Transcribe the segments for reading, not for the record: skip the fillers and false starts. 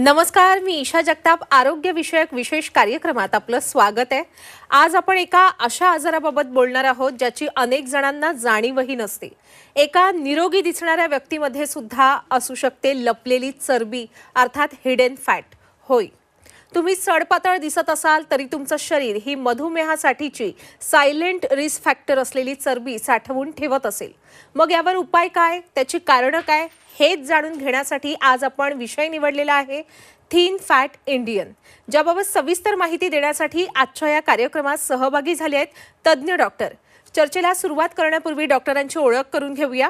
नमस्कार, मी ईशा जगताप. आरोग्य विषयक विशेष कार्यक्रमात आपलं स्वागत आहे. आज आपण एका अशा आजाराबाबत बोलणार आहोत ज्याची अनेक जणांना जाणीवही नसते. एका निरोगी दिसणाऱ्या व्यक्तीमध्ये सुद्धा असू शकते लपलेली चरबी, अर्थात हिडन फॅट. होय, तुम्ही सडपातळ दिसत असाल तरी तुमचं शरीर ही मधुमेहासाठीची सायलेंट रिस्क फॅक्टर असलेली चरबी साठवून ठेवत असेल. मग यावर उपाय काय, त्याची कारणं काय, हेच जाणून घेण्यासाठी आज आपण विषय निवडलेला आहे थिन फॅट इंडियन. ज्याबाबत सविस्तर माहिती देण्यासाठी आजच्या या कार्यक्रमात सहभागी झाले आहेत तज्ज्ञ डॉक्टर. चर्चेला सुरुवात करण्यापूर्वी डॉक्टरांची ओळख करून घेऊया.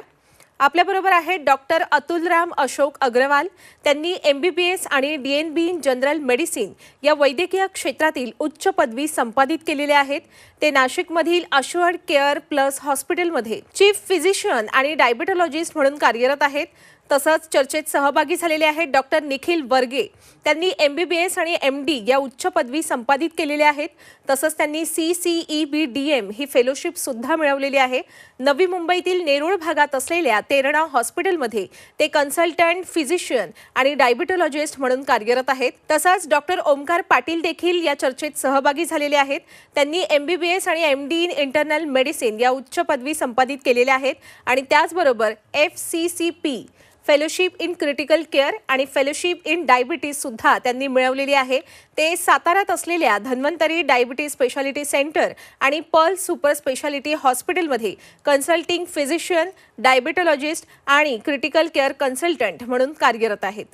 आपल्याबरोबर आहेत डॉक्टर अतुलराम अशोक अग्रवाल. त्यांनी MBBS आणि DNB इन जनरल मेडिसिन या वैद्यकीय क्षेत्रातील उच्च पदवी संपादित केलेल्या आहेत. ते नाशिकमधील अश्युअर्ड केअर प्लस हॉस्पिटलमध्ये चीफ फिजिशियन आणि डायबिटॉलॉजिस्ट म्हणून कार्यरत आहेत. तसंच चर्चेत सहभागी झालेले आहेत डॉक्टर निखिल वर्गे. त्यांनी MBBS आणि MD या उच्च पदवी संपादित केलेल्या आहेत. तसंच त्यांनी CCEBDM ही फेलोशिप सुद्धा मिळवलेली आहे. नवी मुंबईतील नेरूळ भागात असलेल्या तेरणा हॉस्पिटलमध्ये ते कन्सल्टंट फिजिशियन आणि डायबिटॉलॉजिस्ट म्हणून कार्यरत आहेत. तसंच डॉक्टर ओमकार पाटील देखील या चर्चेत सहभागी झालेले आहेत. त्यांनी MBBS आणि MD इन इंटरनल मेडिसिन या उच्च पदवी संपादित केलेल्या आहेत आणि त्याचबरोबर FCCP fellowship in critical care आणि फेलोशिप इन डायबिटीज सुद्धा त्यांनी मिळवलेली आहे. ते साताऱ्यात असलेल्या धन्वंतरी डायबिटीज स्पेशालिटी सेंटर आणि पर्ल सुपर स्पेशालिटी हॉस्पिटलमध्ये कन्सल्टिंग फिजिशियन, डायबिटॉलॉजिस्ट आणि क्रिटिकल केअर कन्सल्टंट म्हणून कार्यरत आहेत.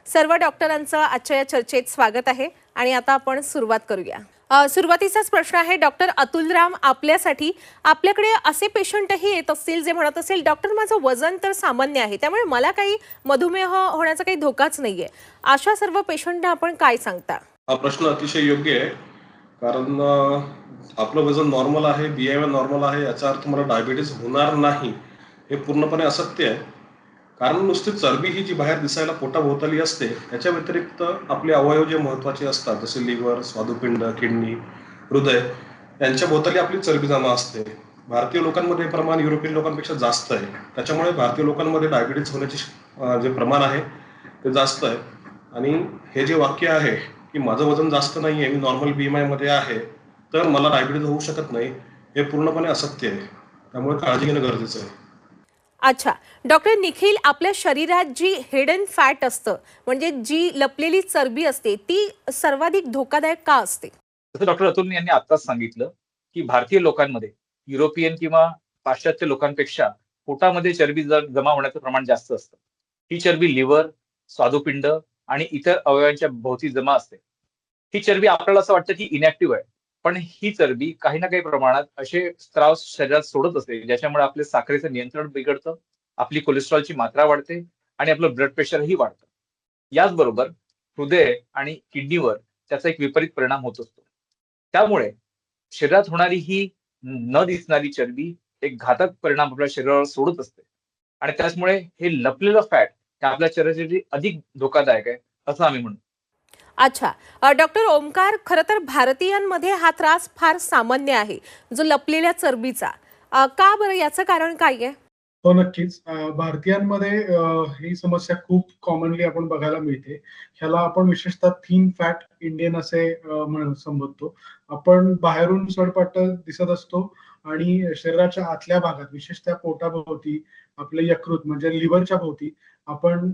सर्व डॉक्टरांचं आजच्या या चर्चेत स्वागत आहे आणि आता आपण सुरुवात करूया. सुरुवातीचाच प्रश्न आहे डॉक्टर अतुलराम आपल्यासाठी. आपल्याकडे असे पेशंटही येत असतील जे म्हणत असेल, डॉक्टर माझं वजन तर सामान्य आहे, त्यामुळे मला काही मधुमेह होण्याचा काही धोकाच नाहीये. अशा सर्व पेशंटना आपण काय सांगता? हा प्रश्न अतिशय योग्य आहे. कारण आपलं वजन नॉर्मल आहे, BMI नॉर्मल आहे, याचा अर्थ मला डायबिटीज होणार नाही हे पूर्णपणे असत्य आहे. कारण नुसती चरबी ही जी बाहेर दिसायला पोटाभोवताली असते, याच्या व्यतिरिक्त आपले अवयव जे महत्त्वाचे असतात, जसे लिव्हर, स्वादुपिंड, किडनी, हृदय, यांच्या भोवताली आपली चरबी जमा असते. भारतीय लोकांमध्ये हे प्रमाण युरोपियन लोकांपेक्षा जास्त आहे. त्याच्यामुळे भारतीय लोकांमध्ये डायबिटीज होण्याचे जे प्रमाण आहे ते जास्त आहे. आणि हे जे वाक्य आहे की माझं वजन जास्त नाही आहे, मी नॉर्मल BMI मध्ये आहे, तर मला डायबिटीज होऊ शकत नाही, हे पूर्णपणे असत्य आहे. त्यामुळे काळजी घेणं गरजेचं आहे. अच्छा, डॉक्टर निखिल, आपल्या शरीरात जी हिडन फॅट असतं, म्हणजे जी लपलेली चरबी असते, ती सर्वाधिक धोकादायक का असते? जसं डॉक्टर अतुल यांनी आताच सांगितलं की भारतीय लोकांमध्ये युरोपियन किंवा पाश्चात्य लोकांपेक्षा पोटामध्ये चरबी जमा होण्याचं प्रमाण जास्त असतं. ही चरबी लिव्हर, स्वादुपिंड आणि इतर अवयवांच्या भोवती जमा असते. ही चरबी आपल्याला असं वाटतं की इनॅक्टिव्ह आहे, पण ही चरबी काही ना काही प्रमाणात असे स्त्राव शरीरात सोडत असते ज्याच्यामुळे आपले साखरेचं नियंत्रण बिघडतं, आपली कोलेस्ट्रॉलची मात्रा वाढते आणि आपलं ब्लड प्रेशरही वाढतं. याचबरोबर हृदय आणि किडनीवर त्याचा एक विपरीत परिणाम होत असतो. त्यामुळे शरीरात होणारी ही न दिसणारी चरबी एक घातक परिणाम आपल्या शरीरावर सोडत असते आणि त्याचमुळे हे लपलेलं फॅट हे आपल्या शरीरासाठी अधिक धोकादायक आहे असं आम्ही म्हणतो. अच्छा, डॉक्टर ओमकार, खरं तर भारतीयांमध्ये हा त्रास फार सामान्य आहे, जो लपलेल्या चरबीचा. का बरं, याचं कारण काय आहे? हो, नक्कीच. भारतीयांमध्ये ही समस्या खूप कॉमनली आपण बघायला मिळते. ह्याला आपण विशेषतः थिन फॅट इंडियन असे म्हणून संबोधतो. आपण बाहेरून सडपातळ दिसत असतो आणि शरीराच्या आतल्या भागात, विशेषतः पोटाभोवती, आपले यकृत म्हणजे लिव्हरच्या भोवती आपण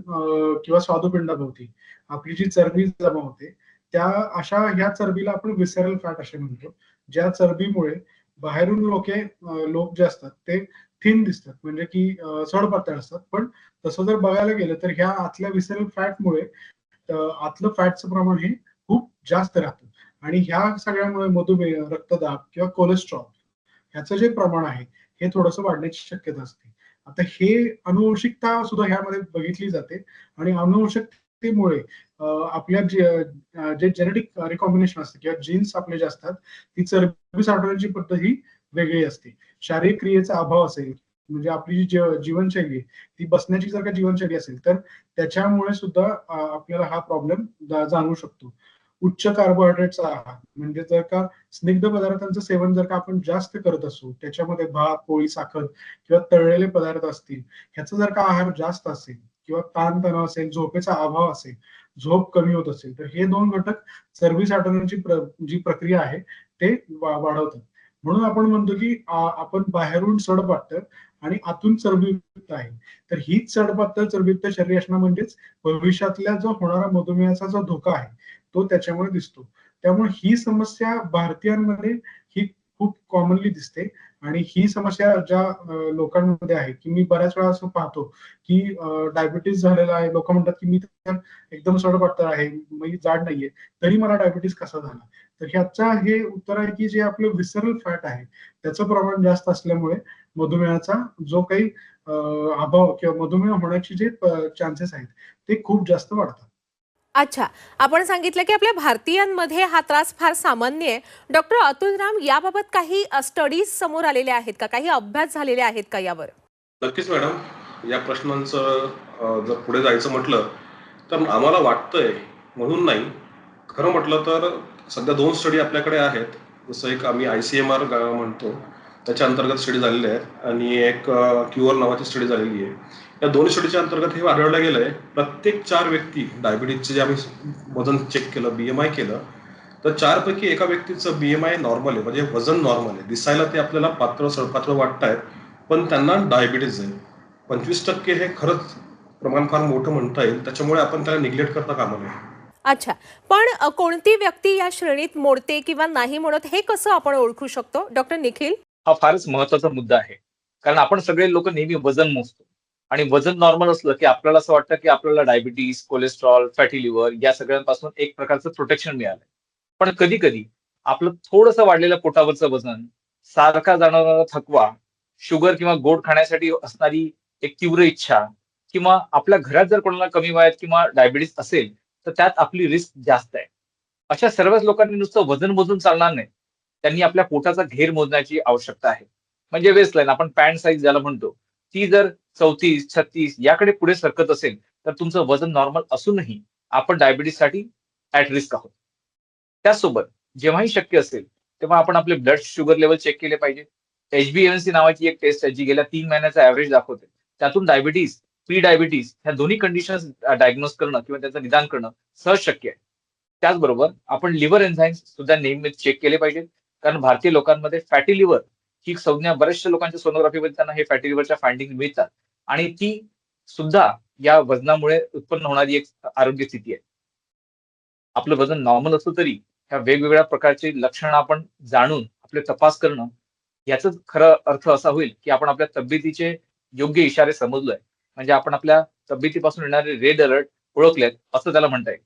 किंवा स्वादुपिंडाभोवती आपली जी चरबी जमा होते, त्या अशा ह्या चरबीला आपण विसेरल फॅट असे म्हणतो. ज्या चरबीमुळे बाहेरून लोक जे असतात ते थिन दिसतात, म्हणजे की सडपातळ असतात. पण तसं जर बघायला गेलं तर ह्या आतल्या विसरल फॅटमुळे आतलं फॅटचं प्रमाण हे खूप जास्त राहतं आणि ह्या सगळ्यामुळे मधुमेह, रक्तदाब किंवा कोलेस्ट्रॉल ह्याचं जे प्रमाण आहे हे थोडंसं वाढण्याची शक्यता असते. आता हे अनुवंशिकता सुद्धा ह्यामध्ये बघितली जाते आणि अनुवंशिकतेमुळे आपल्या जे जेनेटिक रिकॉम्बिनेशन असते किंवा जीन्स आपले जे असतात, ती चरबी साठवण्याची पद्धत ही वेगळी असते. शारीरिक क्रियेचा अभाव असेल, म्हणजे आपली जी जीवनशैली आहे ती बसण्याची जर का जीवनशैली असेल तर त्याच्यामुळे सुद्धा आपल्याला हा प्रॉब्लेम जाणवू शकतो. उच्च कार्बोहायड्रेटचा आहार, म्हणजे जर का स्निग्ध पदार्थांचं सेवन जर का आपण जास्त करत असू, त्याच्यामध्ये भात, पोळी, साखर किंवा तळलेले पदार्थ असतील, ह्याचा जर का आहार जास्त असेल किंवा ताणतणाव असेल, झोपेचा अभाव असेल, झोप कमी होत असेल, तर हे 2 घटक चरबी साठवण्याची जी प्रक्रिया आहे ते वाढवतात. म्हणून आपण म्हणतो की आपण बाहेरून सडपातळ आणि आतून चरबीयुक्त आहे. तर हीच सडपातळ चरबीयुक्त शरीर असणं म्हणजेच भविष्यातल्या जो होणारा मधुमेहाचा जो धोका आहे, तो त्याच्यामुळे दिसतो. त्यामुळे ही समस्या भारतीयांमध्ये ही खूप कॉमनली दिसते आणि ही समस्या ज्या लोकांमध्ये आहे, की मी बऱ्याच वेळा असं पाहतो, की डायबिटीज झालेला आहे. लोकं म्हणतात, की मी तर एकदम सडपातळ आहे, मी जाड नाहीये, तरी मला डायबिटीज कसा झाला? तर ह्याचं हे उत्तर आहे, की जे आपलं विसरल फॅट आहे, त्याचं प्रमाण जास्त असल्यामुळे मधुमेहाचा जो काही अभाव किंवा मधुमेह होण्याचे जे चान्सेस आहेत, ते खूप जास्त वाढतात. अच्छा. आपण सांगितलं की आपल्या भारतीयांमध्ये हा त्रास फार सामान्य आहे. डॉक्टर अतुल राम, याबाबत काही स्टडीज समोर आलेल्या आहेत का? काही अभ्यास झालेले आहेत का यावर? नक्कीच मॅडम. या प्रश्नांचं जर पुढे जायचं म्हटलं, तर आम्हाला वाटतंय म्हणून नाही. खरं म्हटलं तर सध्या 2 स्टडी आपल्याकडे आहेत. जसं एक आम्ही ICMR म्हणतो, त्याच्या अंतर्गत स्टडी झालेले आहेत आणि एक क्युअर नावाची स्टडी झालेली आहे. या दोन्ही स्टडीच्या अंतर्गत हे आढळलं गेलंय, प्रत्येक 4 व्यक्ती डायबिटीजचे जे आम्ही वजन चेक केलं, BMI केलं, तर 4 पैकी एका व्यक्तीचं BMI नॉर्मल आहे, म्हणजे वजन नॉर्मल आहे. दिसायला ते आपल्याला पातळ सडपातळ वाटतायत, पण त्यांना डायबिटीज आहे. 25% हे खरंच प्रमाण फार मोठं म्हणता येईल. त्याच्यामुळे आपण त्याला निग्लेक्ट करता कामा नये. अच्छा. पण कोणती व्यक्ती या श्रेणीत मोडते किंवा नाही मोडत हे कसं आपण ओळखू शकतो? डॉक्टर निखिल? हा फारच महत्वाचा मुद्दा आहे. कारण आपण सगळे लोक नेहमी वजन मोजतो आणि वजन नॉर्मल असलं की आपल्याला असं वाटतं की आपल्याला डायबिटीज, कोलेस्ट्रॉल, फॅटी लिव्हर या सगळ्यांपासून एक प्रकारचं प्रोटेक्शन मिळालंय. पण कधी-कधी आपलं थोडंसं वाढलेलं पोटावरचं वजन, सारखा जाणवणारा थकवा, शुगर किंवा गोड खाण्यासाठी असणारी एक तीव्र इच्छा किंवा आपल्या घरात जर कोणाला कमी वयात किंवा डायबिटीज असेल, तर त्यात आपली रिस्क जास्त आहे. अशा सर्वच लोकांनी नुसतं वजन मोजून चालणार नाही. त्यांनी आपल्या पोटाचा घेर मोजण्याची आवश्यकता आहे. म्हणजे वेस्टलाईन आपण पॅन्ट साईज ज्याला म्हणतो, ती जर 34, 36 याकडे पुढे सरकत असेल, तर तुमचं वजन नॉर्मल असूनही आपण डायबिटीजसाठी ॲट रिस्क आहोत. त्याचसोबत जेव्हाही शक्य असेल, तेव्हा आपण आपले ब्लड शुगर लेव्हल चेक केले पाहिजे. HbA1c नावाची एक टेस्ट आहे, जी गेल्या 3 महिन्याचा ॲव्हरेज दाखवते. त्यातून डायबिटीज, प्री डायबिटीज ह्या दोन्ही कंडिशन्स डायग्नोज करणं किंवा त्याचं निदान करणं सहज शक्य आहे. त्याचबरोबर आपण लिव्हर एन्झाईम्स सुद्धा नेहमी चेक केले पाहिजेत. कारण भारतीय लोकांमध्ये फॅटी लिव्हर ही संज्ञा बऱ्याचशा लोकांच्या सोनोग्राफीमध्ये त्यांना हे फॅटी लिव्हरच्या फाइंडिंग मिळतात आणि ती सुद्धा या वजनामुळे उत्पन्न होणारी एक आरोग्य स्थिती आहे. आपलं वजन नॉर्मल असलं तरी ह्या वेगवेगळ्या प्रकारची लक्षणं आपण जाणून आपले तपास करणं याचाच खरा अर्थ असा होईल की आपण आपल्या तब्येतीचे योग्य इशारे समजलोय. म्हणजे आपण आपल्या तब्येतीपासून येणारे रेड अलर्ट ओळखलेत असं त्याला म्हणता येईल.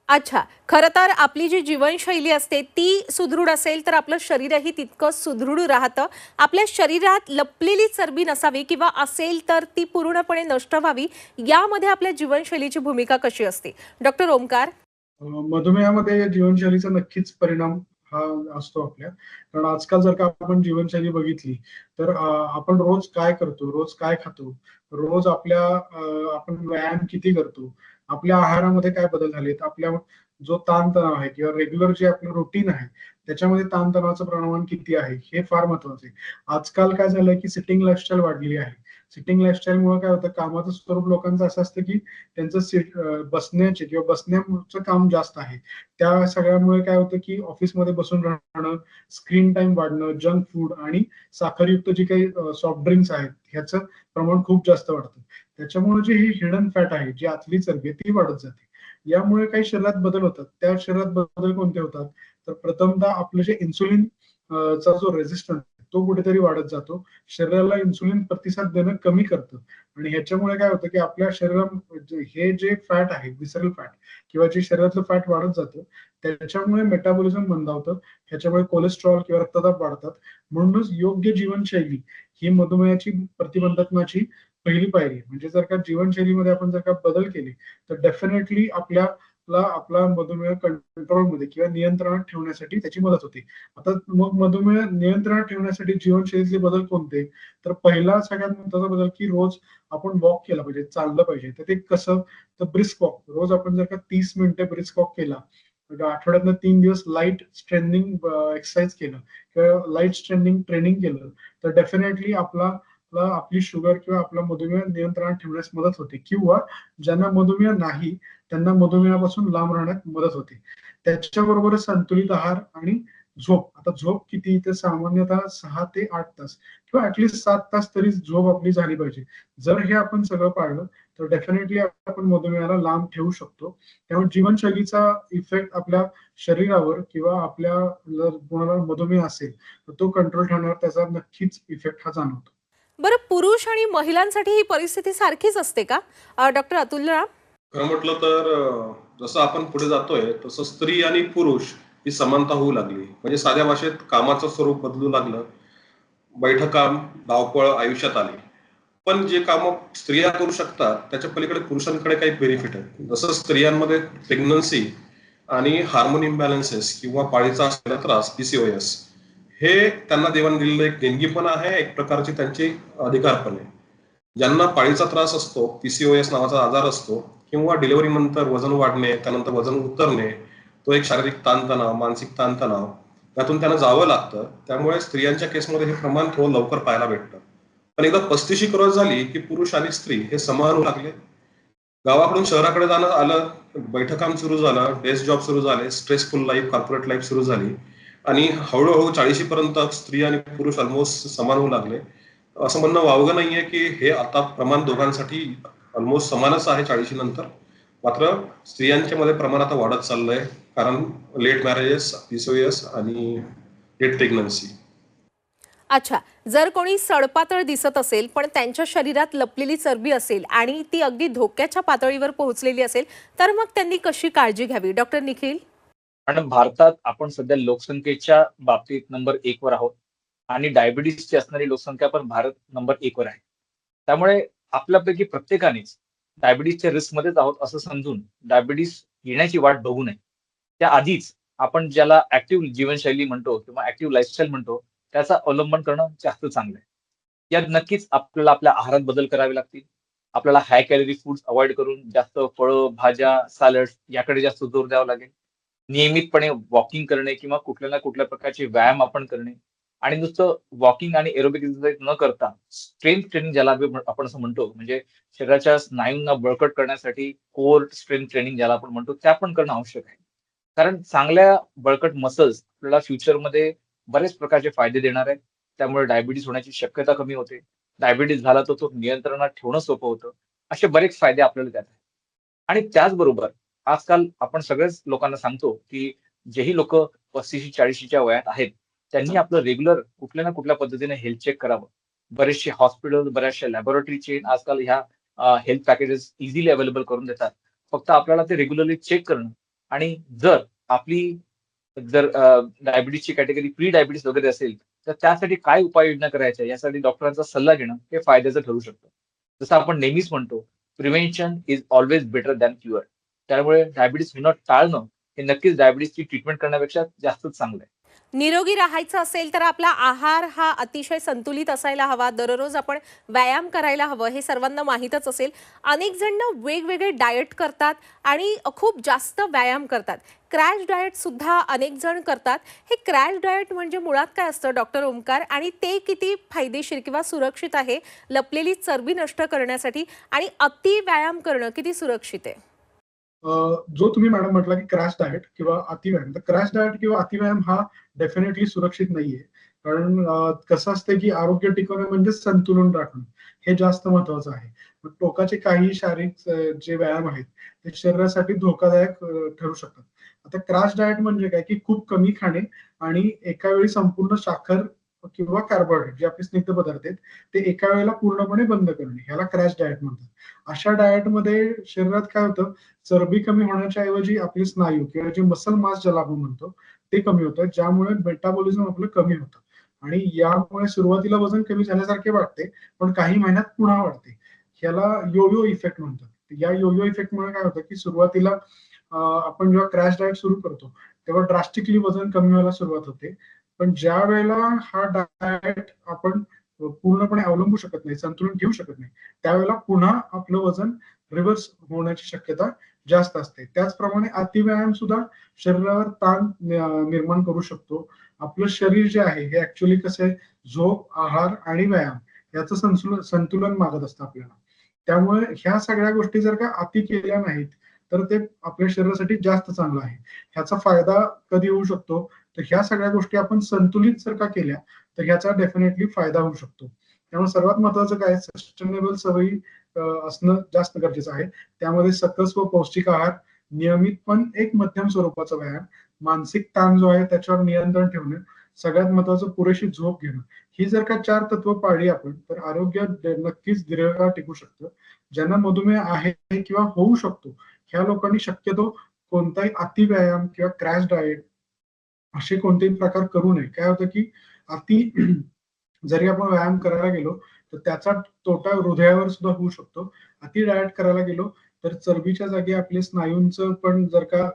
अच्छा. खरं तर आपली जी जीवनशैली असते ती सुदृढ असेल तर आपलं शरीरही तितकं सुदृढ राहतं. आपल्या शरीरात लपलेली चरबी नसावी किंवा असेल तर ती पूर्णपणे नष्ट व्हावी, यामध्ये आपल्या जीवनशैलीची भूमिका कशी असते? डॉक्टर ओमकार? मधुमेहामध्ये जीवनशैलीचा नक्कीच परिणाम हा असतो आपल्या. कारण आजकाल जर का आपण जीवनशैली बघितली, तर आपण रोज काय करतो, रोज काय खातो, रोज आपण व्यायाम किती करतो, आपल्या आहारामध्ये काय बदल झालेत, आपल्या जो ताणतणाव आहे किंवा रेग्युलर जे आपलं रुटीन आहे, त्याच्यामध्ये ताणतणावाचं प्रमाण किती आहे, हे फार महत्वाचं आहे. आजकाल काय झालंय, की सिटिंग लाईफस्टाईल वाढलेली आहे. सिटिंग लाईफस्टाईलमुळे काय होतं, कामाचं स्वरूप लोकांचं असं असतं, की त्यांचं बसण्याचे किंवा बसण्याचं काम जास्त आहे. त्या सगळ्यामुळे काय होतं, की ऑफिसमध्ये बसून राहणं, स्क्रीन टाइम वाढणं, जंक फूड आणि साखरयुक्त जी काही सॉफ्ट ड्रिंक्स आहेत, ह्याचं प्रमाण खूप जास्त वाढतं. त्याच्यामुळे जी ही हिडन फॅट आहे, जी आतली चरबी आहे, ती वाढत जाते. यामुळे काही शरीरात बदल होतात. त्या शरीरात बदल कोणते होतात? तर प्रथमतः आपलं जे इन्सुलिन चा जो रेझिस्टन्स तो कुठेतरी वाढत जातो. शरीराला इन्सुलिन प्रतिसाद देणं कमी करतं आणि ह्याच्यामुळे काय होतं, की आपल्या शरीरात हे जे फॅट आहे, विसरल फॅट किंवा जे शरीरातलं फॅट वाढत जातं, त्याच्यामुळे मेटाबॉलिझम मंदावतं. ह्याच्यामुळे कोलेस्ट्रॉल किंवा रक्तदाब वाढतात. म्हणूनच योग्य जीवनशैली ही मधुमेहाची प्रतिबंधात्मक पहिली पायरी आहे. म्हणजे जर का जीवनशैलीमध्ये आपण जर का बदल केले, तर डेफिनेटली आपला मधुमेह कंट्रोलमध्ये किंवा नियंत्रणात ठेवण्यासाठी त्याची मदत होते. आता मग मधुमेह नियंत्रणात ठेवण्यासाठी जीवनशैलीतले बदल कोणते? तर पहिला सगळ्यात महत्त्वाचा बदल, की रोज आपण वॉक केला पाहिजे, चाललं पाहिजे. तर ते कसं? तर ब्रिस्क वॉक. रोज आपण जर का 30 मिनिटे ब्रिस्क वॉक केला, आठवड्यातनं 3 दिवस लाईट स्ट्रेनिंग एक्सरसाइज केलं किंवा लाईट स्ट्रेनिंग ट्रेनिंग केलं, तर डेफिनेटली आपला आपला आपली शुगर किंवा आपला मधुमेह नियंत्रणात ठेवण्यास मदत होते, किंवा ज्यांना मधुमेह नाही त्यांना मधुमेहापासून लांब राहण्यात मदत होते. त्याच्याबरोबरच संतुलित आहार आणि झोप. आता झोप किती, तर सामान्यतः 6 ते 8 तास किंवा ऍटलीस्ट 7 तास तरी झोप आपली झाली पाहिजे. जर हे आपण सगळं पाळलं तर डेफिनेटली आपण मधुमेहाला लांब ठेवू शकतो. त्यामुळे जीवनशैलीचा इफेक्ट आपल्या शरीरावर किंवा आपल्या, जर कोणाला मधुमेह असेल तर तो कंट्रोल ठेवण्यावर त्याचा नक्कीच इफेक्ट हा जाणवतो. बरं, पुरुष आणि महिलांसाठी ही परिस्थिती सारखीच असते का? डॉक्टर अतुल राम. खरं म्हटलं तर जसं आपण पुढे जातोय तसं स्त्री आणि पुरुष ही समानता होऊ लागली. म्हणजे साध्या भाषेत कामाचं स्वरूप बदलू लागलं. बैठं काम, धावपळ आयुष्यात आली. पण जे कामं स्त्रिया करू शकतात त्याच्या पलीकडे पुरुषांकडे काही बेनिफिट आहे. जसं स्त्रियांमध्ये प्रेग्नन्सी आणि हार्मोन इम्बॅलन्सेस किंवा पाळीचा असलेला त्रास, पीसीओएस, हे त्यांना देवाण दिलेलं एक देणगी पण आहे, एक प्रकारची त्यांची अधिकार पण आहे. ज्यांना पाळीचा त्रास असतो, पीसीओएस नावाचा आजार असतो, किंवा डिलिव्हरी नंतर वजन वाढणे, त्यानंतर वजन उतरणे, तो एक शारीरिक ताणतणाव, मानसिक ताणतणाव, त्यातून त्यांना जावं लागतं. त्यामुळे स्त्रियांच्या केसमध्ये हे प्रमाण थोडं लवकर पाहायला भेटतं. पण एकदा 35शी क्रॉस झाली की पुरुष आणि स्त्री हे समान होऊ लागले. गावाकडून शहराकडे जाणं आलं, बैठं काम सुरू झालं, डेस्क जॉब सुरू झाले, स्ट्रेसफुल लाईफ, कॉर्पोरेट लाईफ सुरू झाली आणि हळूहळू 40शी पर्यंत स्त्री आणि पुरुष ऑलमोस्ट समान होऊ लागले. असं म्हणणं वावगं नाहीये की हे आता प्रमाण दोघांसाठी ऑलमोस्ट समानच आहे 40शी नंतर. मात्र स्त्रियांच्या मध्ये प्रमाण आता वाढत चाललंय, कारण लेट मॅरेजेस, पीसीओएस आणि लेट प्रेग्नन्सी. अच्छा, जर कोणी सडपातळ दिसत असेल पण त्यांच्या शरीरात लपलेली चरबी असेल आणि ती अगदी धोक्याच्या पातळीवर पोहोचलेली असेल, तर मग त्यांनी कशी काळजी घ्यावी? डॉक्टर निखिल. मॅडम, भारतात आपण सध्या लोकसंख्येच्या बाबतीत नंबर 1 वर आहोत आणि डायबिटीसची असणारी लोकसंख्या पण भारत नंबर 1 वर आहे. त्यामुळे आपल्यापैकी प्रत्येकानेच डायबिटीसच्या रिस्क मध्येच आहोत असं समजून डायबिटीस येण्याची वाट बघू नये. त्याआधीच आपण ज्याला ऍक्टिव्ह जीवनशैली म्हणतो किंवा ऍक्टिव्ह लाईफस्टाईल म्हणतो त्याचा अवलंबन करणं जास्त चांगलं आहे. यात नक्कीच आपल्याला आपल्या आहारात बदल करावे लागतील. आपल्याला हाय कॅलरी फूड्स अवॉइड करून जास्त फळं, भाज्या, सॅलड्स याकडे जास्त जोर द्यावा लागेल. नियमितपणे वॉकिंग करणे किंवा कुठल्या ना कुठल्या प्रकारचे व्यायाम आपण करणे आणि नुसतं वॉकिंग आणि एरोबिक एक्सरसाइज न करता स्ट्रेंथ ट्रेनिंग ज्याला आपण असं म्हणतो, म्हणजे शरीराच्या स्नायूंना बळकट करण्यासाठी कोर स्ट्रेंथ ट्रेनिंग ज्याला आपण म्हणतो, त्या पण करणं आवश्यक आहे. कारण चांगल्या बळकट मसल्स आपल्याला फ्युचरमध्ये बरेच प्रकारचे फायदे देणार आहेत. त्यामुळे डायबिटीस होण्याची शक्यता कमी होते. डायबिटीस झाला तर तो नियंत्रणात ठेवणं सोपं होतं. असे बरेच फायदे आपल्याला त्यात आहेत. आणि त्याचबरोबर आजकाल आपण सगळ्याच लोकांना सांगतो की जेही लोक 35-40च्या वयात आहेत त्यांनी आपलं रेग्युलर कुठल्या ना कुठल्या पद्धतीने हेल्थ चेक करावं. बरेचसे हॉस्पिटल, बऱ्याचशा लॅबोरेटरी चेन आजकाल ह्या हेल्थ पॅकेजेस इझिली अवेलेबल करून देतात. फक्त आपल्याला ते रेग्युलरली चेक करणं आणि जर डायबिटीसची कॅटेगरी प्री डायबिटीस वगैरे असेल तर त्यासाठी काय उपाययोजना करायच्या यासाठी डॉक्टरांचा सल्ला घेणं हे फायद्याचं ठरू शकतं. जसं आपण नेहमीच म्हणतो, prevention is always better than cure. त्यामुळे डायबिटीस होणं टाळणं हे नक्कीच डायबिटीसची ट्रीटमेंट करण्यापेक्षा जास्तच चांगलं आहे. निरोगी राहायचं असेल तर आपला आहार हा अतिशय संतुलित असायला हवा. दररोज आपण व्यायाम करायला हवं, हे सर्वांना माहीतच असेल. अनेक जण वेगवेगळे डाएट करतात आणि खूप जास्त व्यायाम करतात. क्रॅश डाएट सुद्धा अनेक जण करतात. हे क्रॅश डाएट म्हणजे मुळात काय असतं डॉक्टर ओमकार, आणि ते किती फायदेशीर किंवा सुरक्षित आहे लपलेली चरबी नष्ट करण्यासाठी, आणि अति व्यायाम करणं किती सुरक्षित आहे? जो तुम्ही मॅडम म्हटला की क्रॅश डाएट किंवा अतिव्यायाम, तर क्रॅश डाएट किंवा अतिव्यायाम हा डेफिनेटली सुरक्षित नाहीये. कारण कसं असतं की आरोग्य टिकवणं म्हणजे संतुलन राखणं हे जास्त महत्वाचं आहे. मग टोकाचे काही शारीरिक जे व्यायाम आहेत ते शरीरासाठी धोकादायक ठरू शकतात. आता क्रॅश डाएट म्हणजे काय, की खूप कमी खाणे आणि एका वेळी संपूर्ण साखर किंवा कार्बोहायड्रेट जे आपले स्निग्ध पदार्थ आहेत ते एका वेळेला पूर्णपणे बंद करणे, ह्याला क्रॅश डाएट म्हणतात. अशा डाएटमध्ये शरीरात काय होतं, चरबी कमी होण्याच्या ऐवजी आपले स्नायू किंवा जे मसल मास ज्याला आपण म्हणतो ते कमी होतं, ज्यामुळे मेटाबॉलिझम आपलं कमी होतं आणि यामुळे सुरुवातीला वजन कमी झाल्यासारखे वाटते पण काही महिन्यात पुन्हा वाढते. ह्याला योयो इफेक्ट म्हणतात. या योयो इफेक्टमुळे काय होतं की सुरुवातीला आपण जेव्हा क्रॅश डाएट सुरू करतो तेव्हा ड्रास्टिकली वजन कमी व्हायला सुरुवात होते. पण ज्या वेळेला हा डाएट आपण पूर्णपणे अवलंबू शकत नाही, संतुलन ठेवू शकत नाही, त्यावेळेला पुन्हा आपलं वजन रिव्हर्स होण्याची शक्यता जास्त असते. त्याचप्रमाणे अतिव्यायाम सुद्धा शरीरावर ताण निर्माण करू शकतो. आपलं शरीर जे आहे हे ऍक्च्युअली कसं आहे, झोप, आहार आणि व्यायाम याचं संतुलन मागत असतं आपल्याला. त्यामुळे ह्या सगळ्या गोष्टी जर का अति केल्या नाहीत तर ते आपल्या शरीरासाठी जास्त चांगलं आहे. ह्याचा फायदा कधी होऊ शकतो, तर ह्या सगळ्या गोष्टी आपण संतुलित जर का केल्या तर ह्याचा डेफिनेटली फायदा होऊ शकतो. त्यामुळे सर्वात महत्वाचं काय, सस्टेनेबल सवयी असणं जास्त गरजेचं आहे. त्यामध्ये सकस व पौष्टिक आहार, नियमित पण एक मध्यम स्वरूपाचा व्यायाम, मानसिक ताण जो आहे त्याच्यावर नियंत्रण ठेवणे, सगळ्यात महत्वाचं पुरेशी झोप घेणं. ही जर का 4 तत्व पाळली आपण तर आरोग्य नक्कीच दीर्घकाळ टिकू शकतं. ज्यांना मधुमेह आहे किंवा होऊ शकतो, ह्या लोकांनी शक्यतो कोणताही अति व्यायाम किंवा क्रॅश डाएट असे कोणतेही प्रकार करू नये. काय होतं की अति जरी आपण व्यायाम करायला गेलो तर त्याचा तोटा हृदयावर सुद्धा होऊ शकतो. अति डाएट करायला गेलो तर चरबीच्या जागी आपले स्नायूंचं पण जर का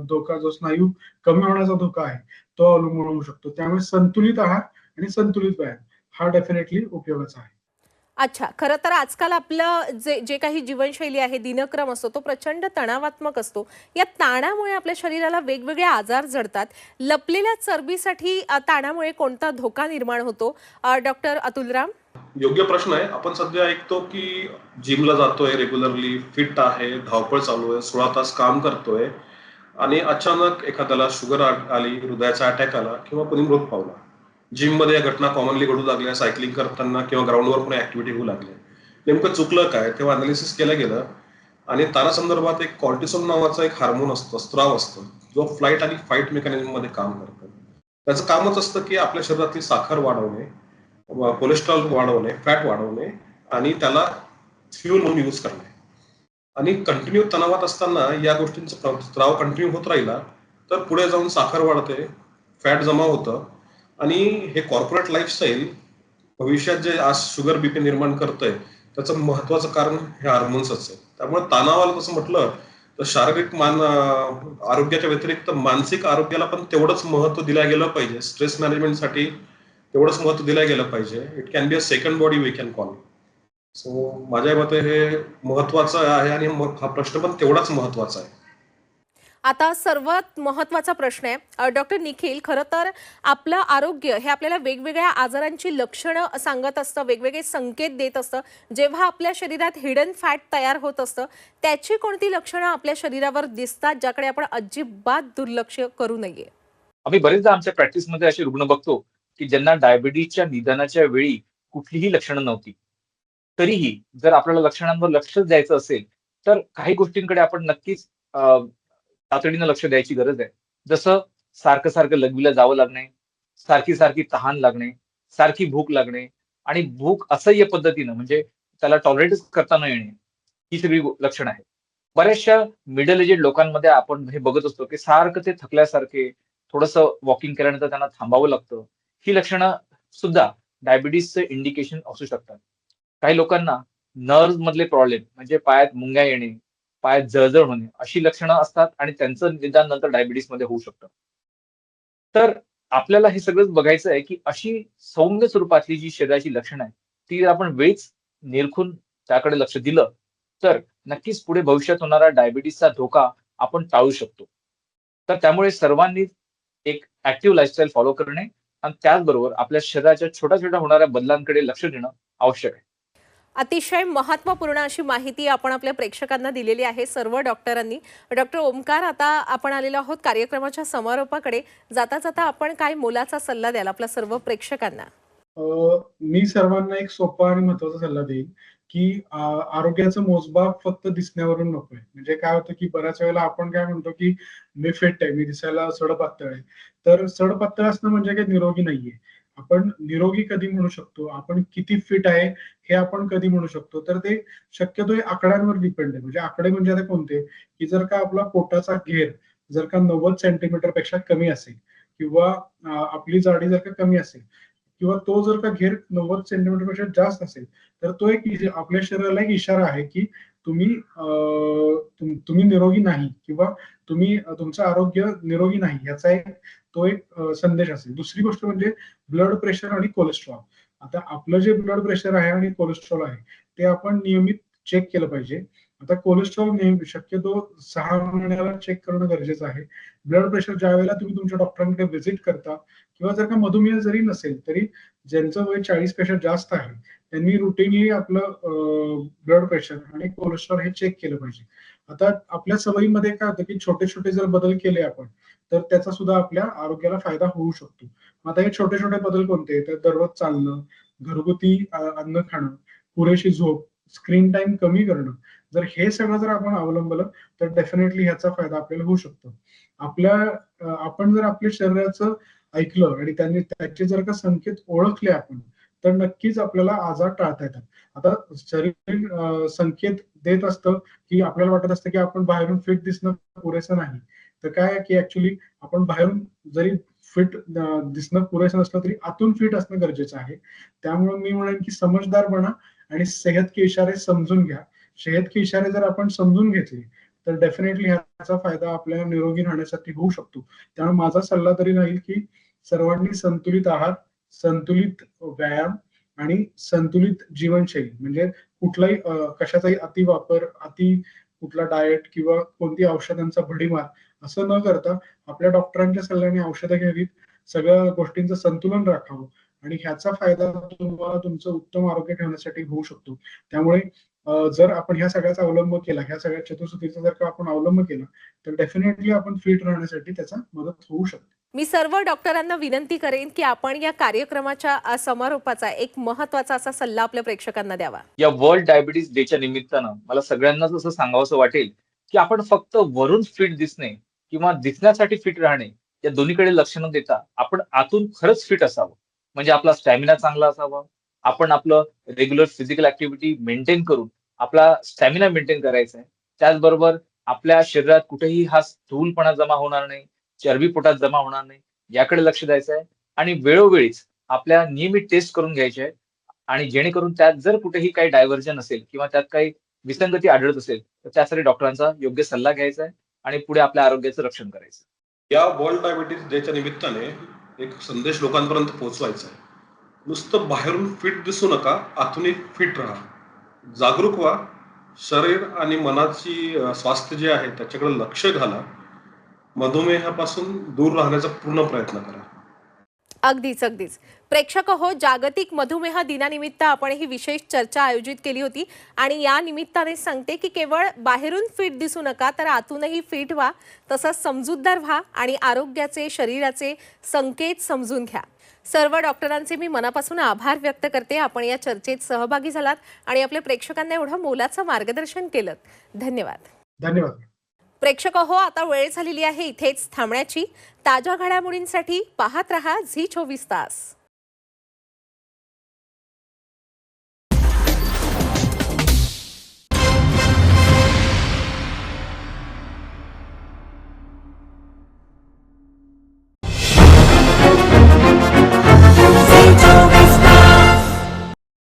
धोका, जो स्नायू कमी होण्याचा धोका आहे तो अवलंबून होऊ शकतो. त्यामुळे संतुलित आहार आणि संतुलित व्यायाम हा डेफिनेटली उपयोगाचा आहे. अच्छा, खरं तर आजकाल आपलं जे जे काही जीवनशैली आहे, दिनक्रम असतो, तो प्रचंड तणावात्मक असतो. या ताणामुळे आपल्या शरीराला वेगवेगळे आजार जडतात. लपलेल्या चरबीसाठी ताणामुळे कोणता धोका निर्माण होतो? डॉक्टर अतुलराम. योग्य प्रश्न आहे. आपण सध्या ऐकतो की जिमला जातोय रेग्युलरली, फिट आहे, धावपळ चालू आहे, 16 तास काम करतोय आणि अचानक एखाद्याला शुगर आली, हृदयाचा अटॅक आला किंवा कोणी मृत पावला. जिममध्ये या घटना कॉमनली घडू लागल्या, सायकलिंग करताना किंवा ग्राउंडवर पण ऍक्टिव्हिटी होऊ लागल्या. नेमकं चुकलं काय, तेव्हा अनालिसिस केलं गेलं आणि ताणासंदर्भात एक कॉर्टिसोल नावाचा एक हार्मोन असतो, स्त्राव असतो, जो फ्लाईट आणि फाईट मेकॅनिझम मध्ये काम करतो. त्याचं कामच असतं की आपल्या शरीरातली साखर वाढवणे, कोलेस्ट्रॉल वाढवणे, फॅट वाढवणे आणि त्याला फ्युल म्हणून यूज करणे. आणि कंटिन्यू तणावात असताना या गोष्टींचा स्त्राव कंटिन्यू होत राहिला तर पुढे जाऊन साखर वाढते, फॅट जमा होतं आणि हे कॉर्पोरेट लाईफस्टाईल भविष्यात जे आज शुगर बीपी निर्माण करतंय त्याचं महत्वाचं कारण हे हार्मोन्सच आहे. त्यामुळे तणावाला तसं म्हटलं तर शारीरिक आरोग्याच्या व्यतिरिक्त मानसिक आरोग्याला पण तेवढंच महत्व दिलं गेलं पाहिजे. स्ट्रेस मॅनेजमेंटसाठी तेवढंच महत्व दिलं गेलं पाहिजे. It can be a second body we can call. So माझ्या मते हे महत्वाचं आहे आणि हा प्रश्न पण तेवढाच महत्वाचा आहे. आता सर्वात महत्त्वाचा प्रश्न आहे डॉक्टर निखिल, खरं तर आपलं आरोग्य हे आपल्याला वेगवेगळ्या आजारांची लक्षणं सांगत असतं, वेगवेगळे संकेत देत असतं. जेव्हा आपल्या शरीरात हिडन फॅट तयार होत असतं, त्याची कोणती लक्षणं आपल्या शरीरावर दिसतात ज्याकडे आपण अजिबात दुर्लक्ष करू नये? आम्ही बरेचदा आमच्या प्रॅक्टिसमध्ये असे रुग्ण बघतो की ज्यांना डायबिटीजच्या निदानाच्या वेळी कुठलीही लक्षणं नव्हती. तरीही जर आपल्याला लक्षणांवर लक्ष द्यायचं असेल तर काही गोष्टींकडे आपण नक्कीच तातडीनं लक्ष द्यायची गरज आहे. जसं सारखं सारखं लघवीला जावं लागणे, सारखी सारखी तहान लागणे, सारखी भूक लागणे आणि भूक असह्य पद्धतीनं म्हणजे त्याला टॉलरेटच करता न येणे, ही सगळी लक्षणं आहेत. बऱ्याचशा मिडल एजेड लोकांमध्ये आपण हे बघत असतो की सारखं ते थकल्यासारखे, थोडंसं वॉकिंग केल्यानंतर त्यांना थांबावं लागतं. ही लक्षणं सुद्धा डायबिटीसचं इंडिकेशन असू शकतात. काही लोकांना नर्व्ह मधले प्रॉब्लेम म्हणजे पायात मुंग्या येणे, पायात जळजळ होणे अशी लक्षणं असतात आणि त्यांचं निदान नंतर डायबिटीसमध्ये होऊ शकतं. तर आपल्याला हे सगळंच बघायचं आहे की अशी सौम्य स्वरूपातली जी शरीराची लक्षणं आहेत, ती जर आपण वेळीच निरखून त्याकडे लक्ष दिलं, तर नक्कीच पुढे भविष्यात होणारा डायबिटीसचा धोका आपण टाळू शकतो. तर त्यामुळे सर्वांनी एक ऍक्टिव्ह लाईफस्टाईल फॉलो करणे आणि त्याचबरोबर आपल्या शरीराच्या छोट्या छोट्या होणाऱ्या बदलांकडे लक्ष देणं आवश्यक आहे. अतिशय महत्त्वपूर्ण अशी माहिती आपण आपल्या प्रेक्षकांना दिलेली आहे सर्व डॉक्टरांनी. डॉक्टर ओमकार, आता आपण आलेलो आहोत कार्यक्रमाच्या समारोपाकडे. जाता जाता आपण काय मोलाचा सल्ला द्याल आपल्या सर्व प्रेक्षकांना? मी सर्वांना एक सोपा आणि महत्वाचा सल्ला देईन की आरोग्याचं मोजमाप फक्त दिसण्यावरून नकोय. म्हणजे काय होतं की बऱ्याच वेळेला आपण काय म्हणतो की मी फिट आहे, मी दिसायला सडपातळ आहे. तर सडपातळ असणं म्हणजे काही निरोगी नाहीये. आपण निरोगी कधी म्हणू शकतो, आपण किती फिट आहे हे आपण कधी म्हणू शकतो, तर ते शक्यतो हे आकड्यांवर डिपेंड आहे. म्हणजे आकडे म्हणजे आता कोणते, की जर का आपला पोटाचा घेर जर का 90 सेंटीमीटर पेक्षा कमी असेल किंवा आपली जाडी जर का कमी असेल किंवा तो जर का घेर 90 सेंटीमीटर पेक्षा जास्त असेल तर तो एक आपल्या शरीराला एक इशारा आहे की तुम्ही निरोगी नाही किंवा तुमचं आरोग्य निरोगी नाही, याचा तो एक संदेश असेल. दुसरी गोष्ट म्हणजे ब्लड प्रेशर आणि कोलेस्ट्रॉल. आता आपलं जे ब्लड प्रेशर आहे आणि कोलेस्ट्रॉल आहे ते आपण नियमित चेक केलं पाहिजे. आता कोलेस्ट्रॉल नेहमी शक्यतो 6 महिन्याला चेक करणं गरजेचं आहे. ब्लड प्रेशर ज्या वेळेला तुम्ही तुमच्या डॉक्टरांकडे व्हिजिट करता किंवा जर का मधुमेह जरी नसेल तरी ज्यांचं वय 40 पेक्षा जास्त आहे त्यांनी रुटीनली आपलं ब्लड प्रेशर आणि कोलेस्ट्रॉल हे चेक केलं पाहिजे. आता आपल्या सवयीमध्ये काय होतं की छोटे छोटे जर बदल केले आपण तर त्याचा सुद्धा आपल्या आरोग्याला फायदा होऊ शकतो. आता हे छोटे छोटे बदल कोणते, तर दररोज चालणं, घरगुती अन्न खाणं, पुरेशी झोप, स्क्रीन टाइम कमी करणं. जर हे सगळं जर आपण अवलंबलं तर डेफिनेटली ह्याचा फायदा आपल्याला होऊ शकतो. आपण जर आपल्या शरीराचं ऐकलं आणि त्याचे जर का संकेत ओळखले आपण तर नक्कीच आपल्याला आजार टाळता येतात. आता शरीर संकेत देत असतं की आपल्याला वाटत असतं की आपण बाहेरून फिट दिसणं पुरेसं नाही. तर काय आहे की ऍक्च्युली आपण बाहेरून जरी फिट दिसणं पुरेसं नसलं तरी आतून फिट असणं गरजेचं आहे. त्यामुळे मी म्हणेन की समजदार बना आणि सेहत के इशारे समजून घ्या. सेहत के इशारे जर आपण समजून घेतले तर डेफिनेटली ह्याचा फायदा आपल्याला निरोगी राहण्यासाठी होऊ शकतो. त्यामुळे माझा सल्ला तरी राहील की सर्वांनी संतुलित आहार, संतुलित व्यायाम आणि संतुलित जीवनशैली म्हणजे कुठलाही कशाचाही अतिवापर, कुठला डाएट किंवा कोणती औषधांचा भडीमार असं न करता आपल्या डॉक्टरांच्या सल्ल्याने औषधं घ्यावीत, सगळ्या गोष्टींचं संतुलन राखावं आणि ह्याचा फायदा तुम्हाला तुमचं उत्तम आरोग्य ठेवण्यासाठी होऊ शकतो. त्यामुळे जर आपण ह्या सगळ्याचा अवलंब केला, ह्या सगळ्या चतुःसूत्रीचा जर का आपण अवलंब केला, तर डेफिनेटली आपण फिट राहण्यासाठी त्याचा मदत होऊ शकते. मी सर्व डॉक्टरांना विनंती करेन की आपण या कार्यक्रमाच्या समारोपाचा एक महत्त्वाचा असा सल्ला आपल्या प्रेक्षकांना द्यावा. या वर्ल्ड डायबिटीज डेच्या निमित्तानं मला सगळ्यांनाच असं सांगावंसं वाटेल की आपण फक्त वरून फिट दिसणे किंवा दिसण्यासाठी फिट राहणे या दोन्हीकडे लक्ष न देता आपण आतून खरंच फिट असावं. म्हणजे आपला स्टॅमिना चांगला असावा, आपण आपलं रेग्युलर फिजिकल ऍक्टिव्हिटी मेंटेन करून आपला स्टॅमिना मेंटेन करायचा आहे. त्याचबरोबर आपल्या शरीरात कुठेही हा स्थूलपणा जमा होणार नाही, चरबी पोटात जमा होणार नाही, याकडे लक्ष द्यायचं आहे आणि वेळोवेळीच आपल्या नियमित टेस्ट करून घ्यायचे आहे आणि जेणेकरून त्यात जर कुठेही काही डायव्हर्जन असेल किंवा त्यात काही विसंगती आढळत असेल तर त्यासाठी डॉक्टरांचा योग्य सल्ला घ्यायचा आहे आणि पुढे आपल्या आरोग्याचं रक्षण करायचं. या वर्ल्ड डायबिटीज डेच्या निमित्ताने एक संदेश लोकांपर्यंत पोहोचवायचा आहे. नुसतं बाहेरून फिट दिसू नका, आतूनही फिट राहा. जागरूक व्हा. शरीर आणि मनाची स्वास्थ्य जे आहे त्याच्याकडे लक्ष घाला. मधुमेहापासून दूर राहण्याचा पूर्ण प्रयत्न करा. अगदीच अगदीच. प्रेक्षक हो, जागतिक मधुमेह दिनानिमित्त आपण ही विशेष चर्चा आयोजित केली होती आणि या निमित्ताने सांगते की केवळ बाहेरून फिट दिसू नका तर आतूनही फिट व्हा, तसंच समजूतदार व्हा आणि आरोग्याचे, शरीराचे संकेत समजून घ्या. सर्व डॉक्टरांचे मी मनापासून आभार व्यक्त करते. आपण या चर्चेत सहभागी झालात आणि आपल्या प्रेक्षकांना एवढं मोलाचं मार्गदर्शन केलं. धन्यवाद. धन्यवाद. प्रेक्षक हो, आता वेळ झालेली आहे इथेच थांबण्याची. ताज्या घडामोडींसाठी पाहत रहा झी 24 तास.